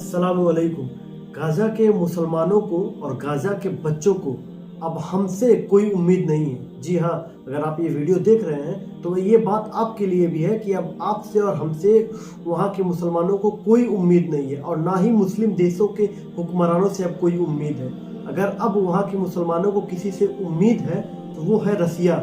अस्सलामुअलैकुम। गाज़ा के मुसलमानों को और गाज़ा के बच्चों को अब हमसे कोई उम्मीद नहीं है। जी हाँ, अगर आप ये वीडियो देख रहे हैं तो ये बात आपके लिए भी है कि अब आपसे और हमसे वहाँ के मुसलमानों को कोई उम्मीद नहीं है और ना ही मुस्लिम देशों के हुक्मरानों से अब कोई उम्मीद है। अगर अब वहाँ के मुसलमानों को किसी से उम्मीद है तो वो है रसिया।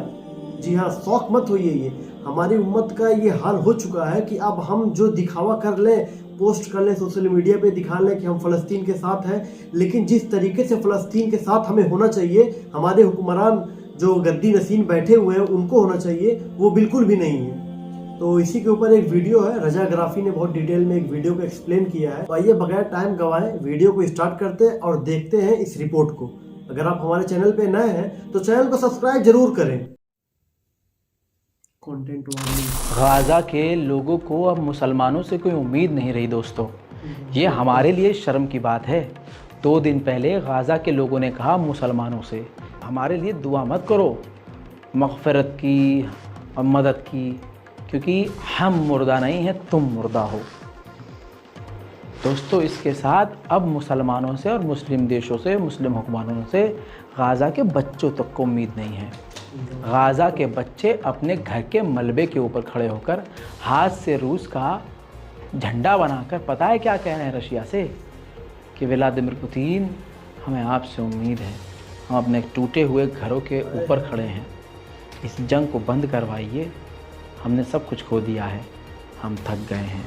जी हाँ, शौक मत होइए। ये हमारी उम्मत का ये हाल हो चुका है कि अब हम जो दिखावा कर लें, पोस्ट कर लें, सोशल मीडिया पे दिखा लें कि हम फ़लस्तीन के साथ हैं, लेकिन जिस तरीके से फ़लस्तीन के साथ हमें होना चाहिए, हमारे हुक्मरान जो गद्दी नशीन बैठे हुए हैं उनको होना चाहिए, वो बिल्कुल भी नहीं है। तो इसी के ऊपर एक वीडियो है, रजा ग्राफी ने बहुत डिटेल में एक वीडियो को एक्सप्लेन किया है। तो आइए बगैर टाइम गवाए वीडियो को स्टार्ट करते हैं और देखते हैं इस रिपोर्ट को। अगर आप हमारे चैनल पे नए हैं तो चैनल को सब्सक्राइब जरूर करें। Content warning. गाज़ा के लोगों को अब मुसलमानों से कोई उम्मीद नहीं रही दोस्तों। ये हमारे लिए शर्म की बात है। 2 दिन पहले गाज़ा के लोगों ने कहा मुसलमानों से, हमारे लिए दुआ मत करो मग़फ़िरत की और मदद की, क्योंकि हम मुर्दा नहीं हैं, तुम मुर्दा हो। दोस्तों, इसके साथ अब मुसलमानों से और मुस्लिम देशों से, मुस्लिम हुक्मरानों से गाज़ा के बच्चों तक को उम्मीद नहीं है। गाज़ा के बच्चे अपने घर के मलबे के ऊपर खड़े होकर हाथ से रूस का झंडा बनाकर पता है क्या कह रहे हैं रशिया से कि व्लादिमीर पुतिन, हमें आपसे उम्मीद है, हम अपने टूटे हुए घरों के ऊपर खड़े हैं, इस जंग को बंद करवाइए, हमने सब कुछ खो दिया है, हम थक गए हैं।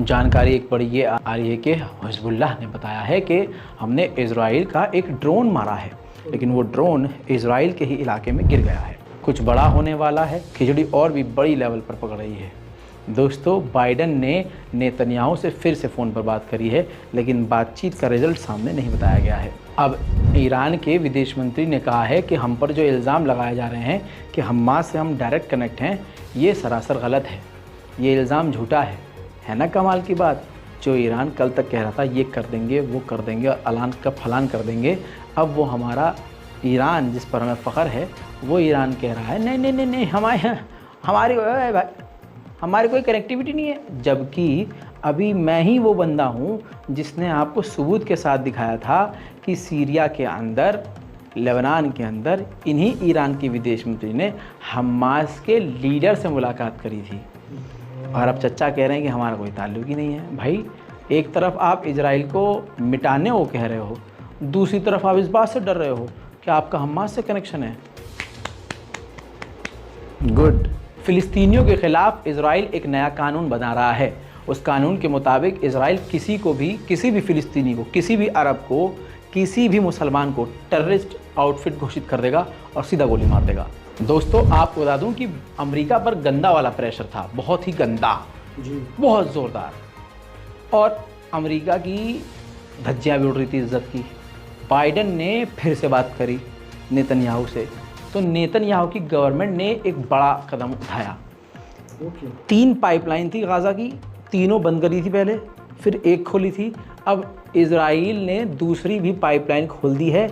जानकारी एक बड़ी ये आ रही है कि हिज़्बुल्लाह ने बताया है कि हमने इज़राइल का एक ड्रोन मारा है, लेकिन वो ड्रोन इज़राइल के ही इलाके में गिर गया है। कुछ बड़ा होने वाला है, खिचड़ी और भी बड़ी लेवल पर पकड़ रही है। दोस्तों, बाइडन ने नेतन्याहू से फिर से फ़ोन पर बात करी है, लेकिन बातचीत का रिज़ल्ट सामने नहीं बताया गया है। अब ईरान के विदेश मंत्री ने कहा है कि हम पर जो इल्ज़ाम लगाए जा रहे हैं कि हमास से हम डायरेक्ट कनेक्ट हैं, ये सरासर गलत है, ये इल्ज़ाम झूठा है ना कमाल की बात। जो ईरान कल तक कह रहा था ये कर देंगे, वो कर देंगे और अलान का फलान कर देंगे, अब वो हमारा ईरान जिस पर हमें फ़ख्र है, वो ईरान कह रहा है नहीं नहीं नहीं नहीं हमारी कोई कनेक्टिविटी नहीं है। जबकि अभी मैं ही वो बंदा हूँ जिसने आपको सबूत के साथ दिखाया था कि सीरिया के अंदर, लेबनान के अंदर इन्हीं ईरान के विदेश मंत्री ने हमास के लीडर से मुलाकात करी थी। और अब चच्चा कह रहे हैं कि हमारा कोई ताल्लुक ही नहीं है। भाई, एक तरफ आप इजराइल को मिटाने को कह रहे हो, दूसरी तरफ आप इस बात से डर रहे हो कि आपका हमास से कनेक्शन है। गुड। फ़िलिस्तीनियों के ख़िलाफ़ इजराइल एक नया कानून बना रहा है। उस कानून के मुताबिक इजराइल किसी भी फ़िलिस्तीनी को, किसी भी अरब को, किसी भी मुसलमान को टेररिस्ट आउटफिट घोषित कर देगा और सीधा गोली मार देगा। दोस्तों, आपको बता दूं कि अमेरिका पर गंदा वाला प्रेशर था, बहुत ही गंदा जी, बहुत ज़ोरदार, और अमेरिका की धज्जियाँ भी उड़ रही थी इज्जत की। बाइडन ने फिर से बात करी नेतन्याहू से, तो नेतन्याहू की गवर्नमेंट ने एक बड़ा कदम उठाया। 3 पाइपलाइन थी गाज़ा की, तीनों बंद करी थी पहले, फिर एक खोली थी। अब इजराइल ने दूसरी भी पाइपलाइन खोल दी है।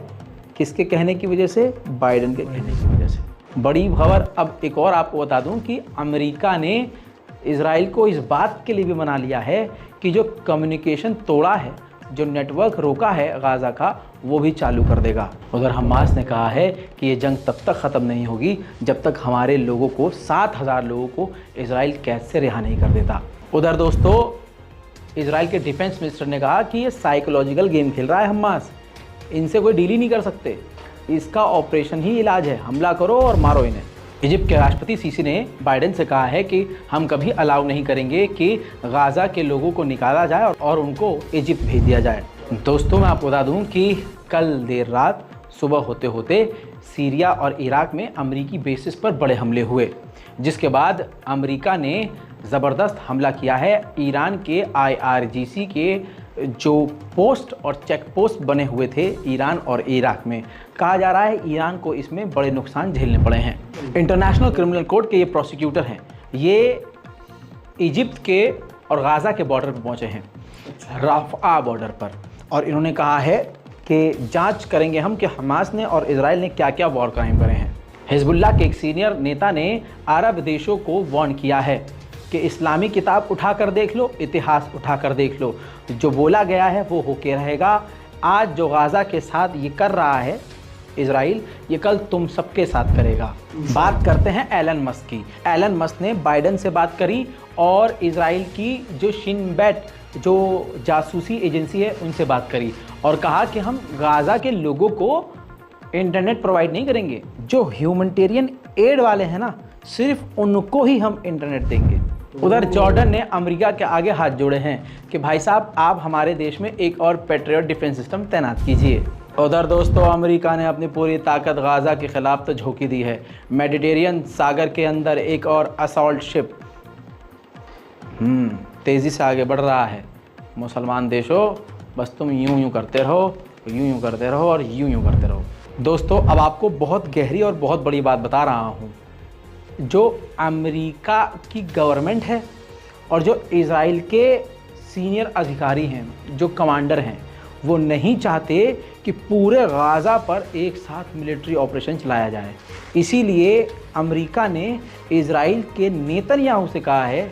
किसके कहने की वजह से? बाइडन के कहने की वजह से। बड़ी खबर अब एक और आपको बता दूं कि अमेरिका ने इजराइल को इस बात के लिए भी मना लिया है कि जो कम्युनिकेशन तोड़ा है, जो नेटवर्क रोका है गाज़ा का, वो भी चालू कर देगा। उधर हमास ने कहा है कि ये जंग तब तक ख़त्म नहीं होगी जब तक हमारे लोगों को, 7,000 लोगों को इजराइल कैद से रिहा नहीं कर देता। उधर दोस्तों, इजराइल के डिफेंस मिनिस्टर ने कहा कि ये साइकोलॉजिकल गेम खेल रहा है हमास, इनसे कोई डील ही नहीं कर सकते, इसका ऑपरेशन ही इलाज है, हमला करो और मारो इन्हें। इजिप्ट के राष्ट्रपति सीसी ने बाइडन से कहा है कि हम कभी अलाउ नहीं करेंगे कि गाज़ा के लोगों को निकाला जाए और उनको इजिप्ट भेज दिया जाए। दोस्तों, मैं आपको बता दूं कि कल देर रात सुबह होते होते सीरिया और इराक में अमरीकी बेसिस पर बड़े हमले हुए, जिसके बाद अमेरिका ने ज़बरदस्त हमला किया है ईरान के IRGC के जो पोस्ट और चेक पोस्ट बने हुए थे ईरान और इराक में। कहा जा रहा है ईरान को इसमें बड़े नुकसान झेलने पड़े हैं। इंटरनेशनल क्रिमिनल कोर्ट के ये प्रोसिक्यूटर हैं, ये इजिप्ट के और गाज़ा के बॉर्डर पर पहुंचे हैं, राफ़ा बॉर्डर पर, और इन्होंने कहा है कि जांच करेंगे हम कि हमास ने और इजराइल ने क्या क्या वॉर क्राइम करे हैं। हिजबुल्लाह के एक सीनियर नेता ने अरब देशों को वार्न किया है कि इस्लामी किताब उठा कर देख लो, इतिहास उठा कर देख लो, जो बोला गया है वो होके रहेगा। आज जो गाज़ा के साथ ये कर रहा है इजराइल, ये कल तुम सबके साथ करेगा। बात करते हैं एलन मस्क की। एलन मस्क ने बाइडन से बात करी और इजराइल की जो शिन बेट जो जासूसी एजेंसी है उनसे बात करी और कहा कि हम गाज़ा के लोगों को इंटरनेट प्रोवाइड नहीं करेंगे, जो ह्यूमैनिटेरियन एड वाले हैं ना, सिर्फ उनको ही हम इंटरनेट देंगे। उधर जॉर्डन ने अमेरिका के आगे हाथ जोड़े हैं कि भाई साहब आप हमारे देश में एक और पैट्रियट डिफेंस सिस्टम तैनात कीजिए। उधर दोस्तों अमेरिका ने अपनी पूरी ताकत गाज़ा के ख़िलाफ़ तो झोंकी दी है। मेडिटेरियन सागर के अंदर एक और असॉल्ट शिप तेज़ी से आगे बढ़ रहा है। मुसलमान देशों बस तुम यूं करते रहो, यूं करते रहो और यूं करते रहो। दोस्तों अब आपको बहुत गहरी और बहुत बड़ी बात बता रहा हूँ। जो अमेरिका की गवर्नमेंट है और जो इज़राइल के सीनियर अधिकारी हैं, जो कमांडर हैं, वो नहीं चाहते कि पूरे गाज़ा पर एक साथ मिलिट्री ऑपरेशन चलाया जाए। इसीलिए अमेरिका ने इज़राइल के नेतन्याहू से कहा है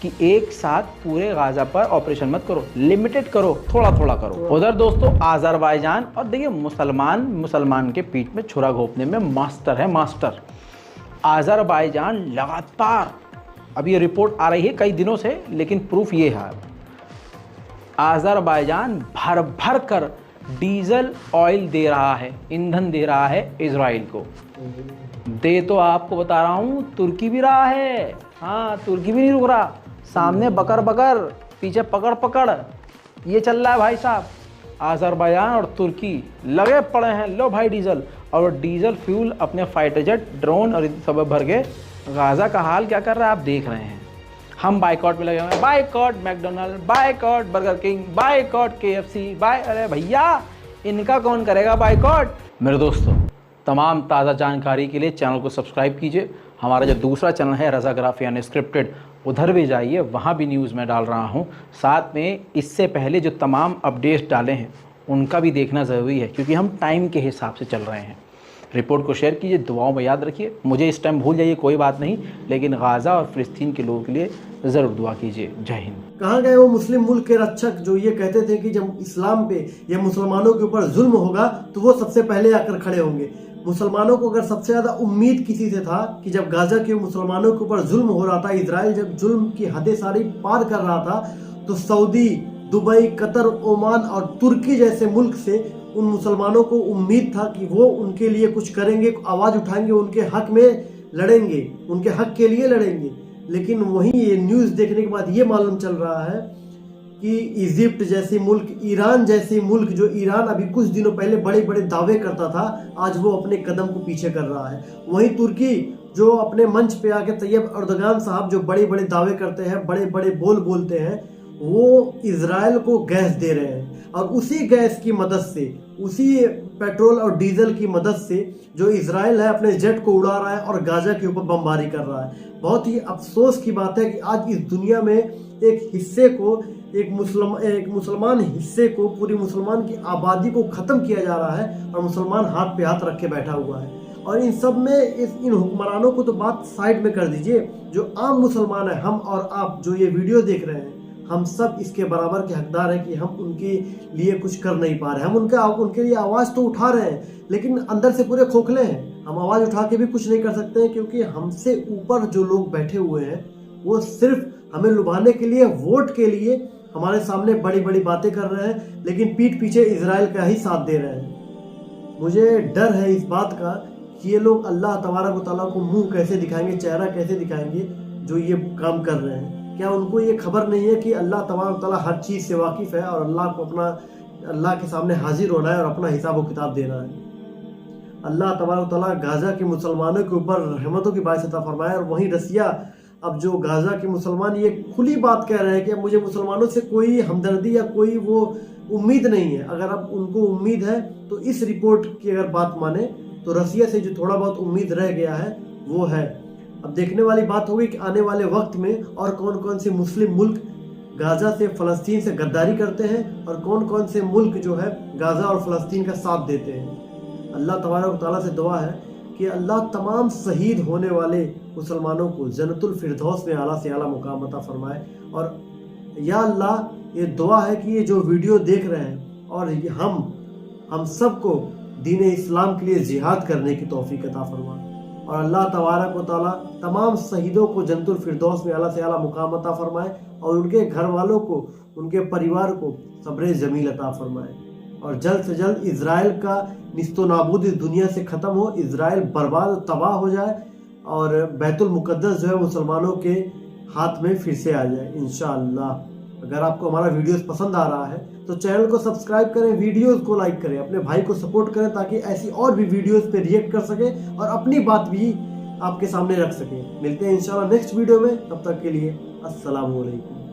कि एक साथ पूरे गाज़ा पर ऑपरेशन मत करो, लिमिटेड करो, थोड़ा थोड़ा करो। उधर दोस्तों आज़रबाईजान, और देखिए मुसलमान के पीठ में छुरा घोंपने में मास्टर है, मास्टर। आज़रबाईजान लगातार, अभी ये रिपोर्ट आ रही है कई दिनों से, लेकिन प्रूफ ये है, आज़रबाईजान भर भर कर डीजल ऑयल दे रहा है, ईंधन दे रहा है इजराइल को। दे तो आपको बता रहा हूँ तुर्की भी रहा है, हाँ तुर्की भी नहीं रुक रहा। सामने बकर बकर, पीछे पकड़ पकड़, ये चल रहा है भाई साहब। आज़रबाईजान और तुर्की लगे पड़े हैं, लो भाई डीजल, और डीजल फ्यूल अपने फाइटर जेट, ड्रोन और सब भर के गाज़ा का हाल क्या कर रहा है आप देख रहे हैं। हम बाइकॉट में लगे हुए हैं, boycott McDonald, boycott burger king, boycott KFC, अरे भैया इनका कौन करेगा बाइकॉट। मेरे दोस्तों तमाम ताज़ा जानकारी के लिए चैनल को सब्सक्राइब कीजिए। हमारा जो दूसरा चैनल है रज़ाग्राफी अनस्क्रिप्टेड, उधर भी जाइए, वहाँ भी न्यूज़ मैं डाल रहा हूँ। साथ में इससे पहले जो तमाम अपडेट्स डाले हैं उनका भी देखना ज़रूरी है, क्योंकि हम टाइम के हिसाब से चल रहे हैं। रिपोर्ट को शेयर कीजिए, दुआओं में याद रखिए। मुझे इस टाइम भूल जाइए कोई बात नहीं, लेकिन गाज़ा और फ़िलिस्तीन के लोगों के लिए ज़रूर दुआ कीजिए। जय हिंद। कहाँ गए वो मुस्लिम मुल्क के रक्षक जो ये कहते थे कि जब इस्लाम पे या मुसलमानों के ऊपर जुल्म होगा तो वो सबसे पहले आकर खड़े होंगे। मुसलमानों को अगर सबसे ज़्यादा उम्मीद किसी से था कि जब गाज़ा के मुसलमानों के ऊपर जुल्म हो रहा था, इजराइल जब जुल्म की हदें सारी पार कर रहा था, तो सऊदी, दुबई, कतर, ओमान और तुर्की जैसे मुल्क से उन मुसलमानों को उम्मीद था कि वो उनके लिए कुछ करेंगे, आवाज़ उठाएंगे, उनके हक में लड़ेंगे, उनके हक के लिए लड़ेंगे। लेकिन वहीं ये न्यूज़ देखने के बाद ये मालूम चल रहा है कि इजिप्ट जैसी मुल्क, ईरान जैसी मुल्क, जो ईरान अभी कुछ दिनों पहले बड़े बड़े दावे करता था, आज वो अपने कदम को पीछे कर रहा है। वहीं तुर्की जो अपने मंच पे आके तैयब अर्दोगान साहब जो बड़े बड़े दावे करते हैं, बड़े बड़े बोल बोलते हैं, वो इजराइल को गैस दे रहे हैं। और उसी गैस की मदद से, उसी पेट्रोल और डीजल की मदद से जो इजराइल है अपने जेट को उड़ा रहा है और गाजा के ऊपर बमबारी कर रहा है। बहुत ही अफसोस की बात है कि आज इस दुनिया में एक हिस्से को, एक मुसलमान हिस्से को, पूरी मुसलमान की आबादी को ख़त्म किया जा रहा है और मुसलमान हाथ पे हाथ रख के बैठा हुआ है। और इन सब में इन हुक्मरानों को तो बात साइड में कर दीजिए, जो आम मुसलमान है, हम और आप जो ये वीडियो देख रहे हैं, हम सब इसके बराबर के हकदार हैं कि हम उनके लिए कुछ कर नहीं पा रहे। हम उनके लिए आवाज़ तो उठा रहे हैं, लेकिन अंदर से पूरे खोखले हैं। हम आवाज़ उठा के भी कुछ नहीं कर सकते हैं, क्योंकि हमसे ऊपर जो लोग बैठे हुए हैं वो सिर्फ हमें लुभाने के लिए, वोट के लिए हमारे सामने बड़ी बड़ी बातें कर रहे हैं, लेकिन पीठ पीछे इजराइल का ही साथ दे रहे हैं। मुझे डर है इस बात का कि ये लोग अल्लाह तबारक व तआला को मुंह कैसे दिखाएंगे, चेहरा कैसे दिखाएंगे जो ये काम कर रहे हैं। क्या उनको ये खबर नहीं है कि अल्लाह तबारक व तआला हर चीज़ से वाकिफ़ है और अल्लाह को अपना, अल्लाह के सामने हाजिर होना है और अपना हिसाब व किताब देना है। अल्लाह तबारक व तआला गाज़ा के मुसलमानों के ऊपर रहमतों की बारिश अता फरमाए। और वहीं रसिया अब जो गाजा के मुसलमान ये खुली बात कह रहे हैं कि अब मुझे मुसलमानों से कोई हमदर्दी या कोई वो उम्मीद नहीं है। अगर अब उनको उम्मीद है तो इस रिपोर्ट की अगर बात माने तो रसिया से जो थोड़ा बहुत उम्मीद रह गया है वो है। अब देखने वाली बात होगी कि आने वाले वक्त में और कौन कौन से मुस्लिम मुल्क गाजा से फ़लस्तीन से गद्दारी करते हैं और कौन कौन से मुल्क जो है गाजा और फ़लस्तीन का साथ देते हैं। अल्लाह तबारक व तआला से दुआ है कि अल्लाह तमाम शहीद होने वाले मुसलमानों को जन्नतुल फिरदौस में आला से आला मुकाम अता फरमाए। और या अल्लाह ये दुआ है कि ये जो वीडियो देख रहे हैं और हम सबको दीन इस्लाम के लिए जिहाद करने की तौफीक अता फरमाए। और अल्लाह तबारक व तआला तमाम शहीदों को जन्नतुल फिरदौस में आला से आला मुकाम अता फरमाए और उनके घर वालों को, उनके परिवार को सब्र जमील अता फरमाए। और जल्द से जल्द इज़राइल का निस्तो नाबूद इस दुनिया से ख़त्म हो, इज़राइल बर्बाद और तबाह हो जाए और बैतुल मुक़द्दस जो है मुसलमानों के हाथ में फिर से आ जाए इंशाअल्लाह। अगर आपको हमारा वीडियोस पसंद आ रहा है तो चैनल को सब्सक्राइब करें, वीडियोस को लाइक करें, अपने भाई को सपोर्ट करें ताकि ऐसी और भी वीडियोस पे रिएक्ट कर सके और अपनी बात भी आपके सामने रख सकें। मिलते हैं इंशाल्लाह नेक्स्ट वीडियो में, तब तक के लिए अस्सलामु अलैकुम।